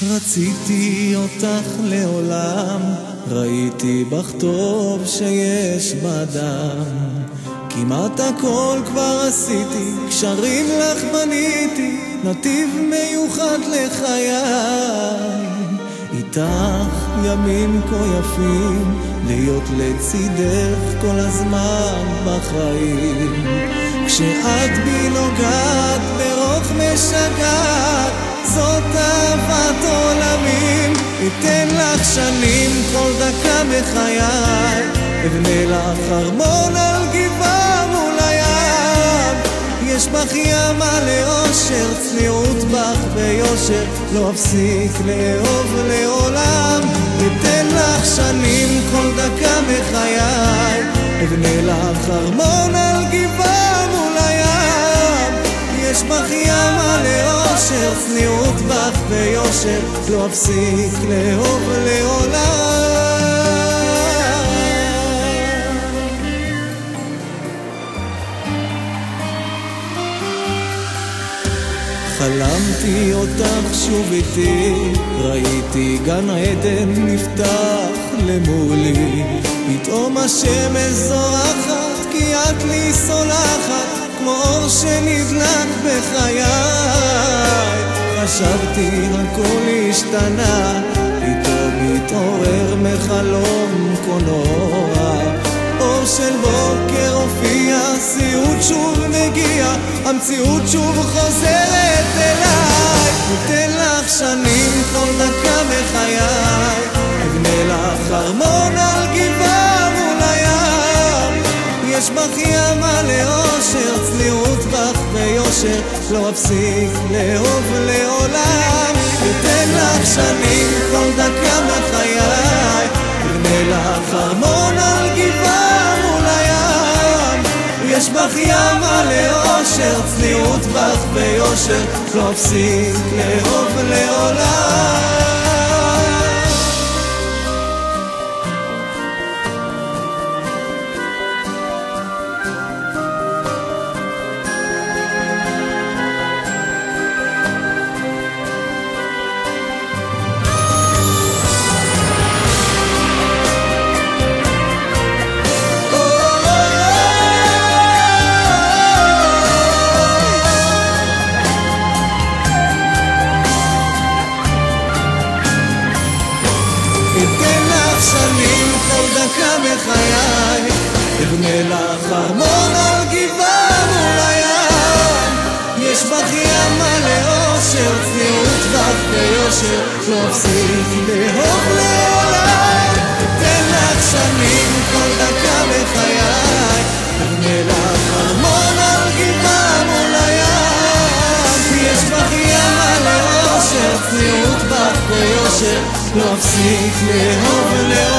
רציתי אותך לעולם, ראיתי בך טוב שיש בדם. כמעט הכל כבר עשיתי, קשרים לך בניתי, נתיב מיוחד לחיי. איתך ימים כה יפים, להיות לצידך כל הזמן בחיים. כשאת בי נוגעת ברוך משגעת, זאת אהבת עולמים. אתן לך שנים כל דקה בחיי, אבנה לך ארמון על גבעה מול הים. יש בך ימה לאושר, צניעות בך ביושר, לא אפסיק לאהוב לעולם. אתן לך שנים כל דקה בחיי, אבנה לך ארמון על גבעה מול הים. יש בך ימה לאושר, צניעות בך ביושר, לא אפסיק לאהוב לעולם. חלמתי אותך שוב איתי, ראיתי גן עדן נפתח למולי. פתאום השמש זורחת, כי את לי סולחת, כמו אור שנדלק בחיי. חשבתי הכל השתנה, פתאום התעורר מחלום כה נורא. אור של בוקר הופיע, סיוט שוב מגיע, המציאות שוב חוזרת אליי. אתן לך שנים כל דקה בחיי, אבנה לך ארמון על גבעה מול הים. יש בך ימה לאושר, צניעות בך ביושר, לא אפסיק לאהוב לעולם. אתן לך שנים כל דקה בחיי, אבנה לך ארמון על גבעה מול הים. יש בך ימה לאושר, צניעות בך ביושר, לא אפסיק לאהוב לעולם. אתן לך שנים כל דקה בחיי, אבנה לך ארמון על גבעה מול הים. יש בך ימה לאושר, צניעות בך ביושר, לא אפסיק לאהוב לעולם. אתן לך שנים כל דקה בחיי, אבנה לך ארמון על גבעה מול הים. יש בך ימה לאושר, צניעות בך ביושר, לא אפסיק לאהוב לעולם.